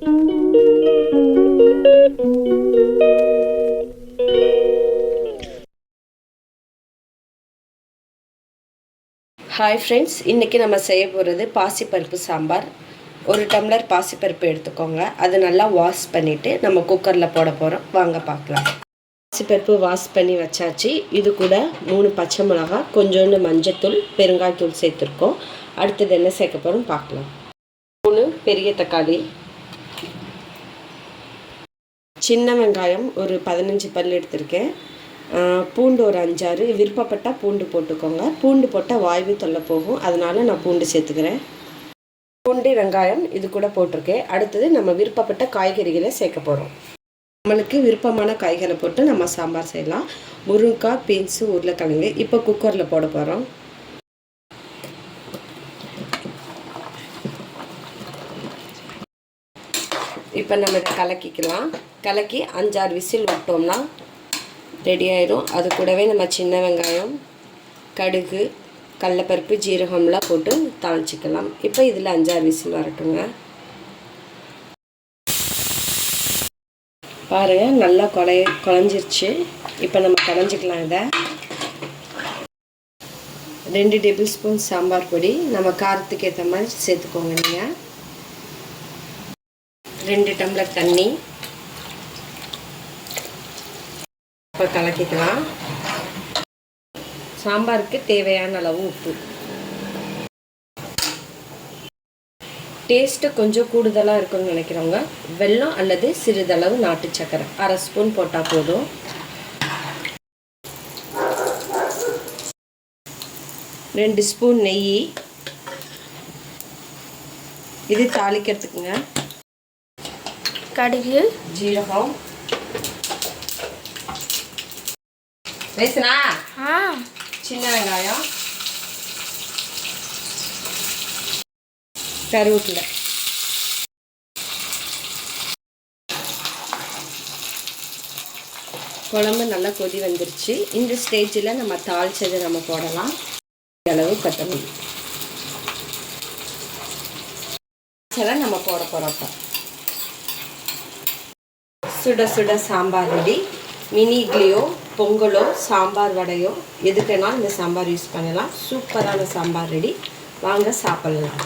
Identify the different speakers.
Speaker 1: Hi friends, இன்றைக்கி நம்ம செய்ய போகிறது பாசிப்பருப்பு சாம்பார். ஒரு டம்ளர் பாசிப்பருப்பு எடுத்துக்கோங்க. அது நல்லா வாஷ் பண்ணிவிட்டு நம்ம குக்கரில் போட போகிறோம். வாங்க பார்க்கலாம். பாசிப்பருப்பு வாஷ் பண்ணி வச்சாச்சு. இது கூட 3 பச்சை மிளகாய், கொஞ்சோண்டு மஞ்சத்தூள், பெருங்காயத்தூள் சேர்த்துருக்கோம். அடுத்தது என்ன சேர்க்க போகிறோம் பார்க்கலாம். 3 பெரிய தக்காளி, சின்ன வெங்காயம் ஒரு 15 பல் எடுத்திருக்கேன். பூண்டு ஒரு 5-6, விருப்பப்பட்டால் பூண்டு போட்டுக்கோங்க. பூண்டு போட்டால் வாய்வு தொல்லை போகும், அதனால் நான் பூண்டு சேர்த்துக்கிறேன். பூண்டு வெங்காயம் இது கூட போட்டிருக்கேன். அடுத்தது நம்ம விருப்பப்பட்ட காய்கறிகளை சேர்க்க போகிறோம். நம்மளுக்கு விருப்பமான காய்களை போட்டு நம்ம சாம்பார் செய்யலாம். முருங்கைக்காய், பீன்ஸு, உருளைக்கிழங்கு இப்போ குக்கரில் போட போகிறோம். இப்போ நம்ம இதை கலக்கிக்கலாம். கலக்கி 5-6 விசில் விட்டோம்னா ரெடி ஆயிடும். அது கூடவே நம்ம சின்ன வெங்காயம், கடுகு, கடலைப்பருப்பு, ஜீரகம்லாம் போட்டு தாளிச்சிக்கலாம். இப்போ இதில் 5-6 விசில் வரட்டுங்க. பாருங்கள், நல்லா குழஞ்சிருச்சு. இப்போ நம்ம கலைஞ்சிக்கலாம். இதை 2 டேபிள் ஸ்பூன் சாம்பார் பொடி, நம்ம காரத்துக்கு ஏற்ற மாதிரி சேர்த்துக்கோங்க. நீங்கள் 2 டம்ளர் தண்ணி இப்போ கலக்கிக்கலாம். சாம்பாருக்கு தேவையான அளவு உப்பு. டேஸ்ட்டு கொஞ்சம் கூடுதலாக இருக்குன்னு நினைக்கிறவங்க வெல்லம் அல்லது சிறிதளவு நாட்டு சர்க்கரை 1/2 ஸ்பூன் போட்டால் போதும். ரெண்டு ஸ்பூன் நெய், இது தாளிக்கிறதுக்குங்க. கடுகு, ஜீரகம், பேசுனா சின்ன வெங்காயம், கருவேப்பிலை. குழம்பு நல்லா கொதி வந்துருச்சு. இந்த ஸ்டேஜில் நம்ம தாளிச்சதை நம்ம போடலாம். அளவு கொத்தமல்லி நம்ம போட போகிறப்ப சுட சுட சாம்பார் ரெடி. மினி இட்லியோ, பொங்கலோ, சாம்பார் வடையோ எதுக்குன்னா இந்த சாம்பார் யூஸ் பண்ணலாம். சூப்பரான சாம்பார் ரெடி. வாங்க சாப்பிடலாம்.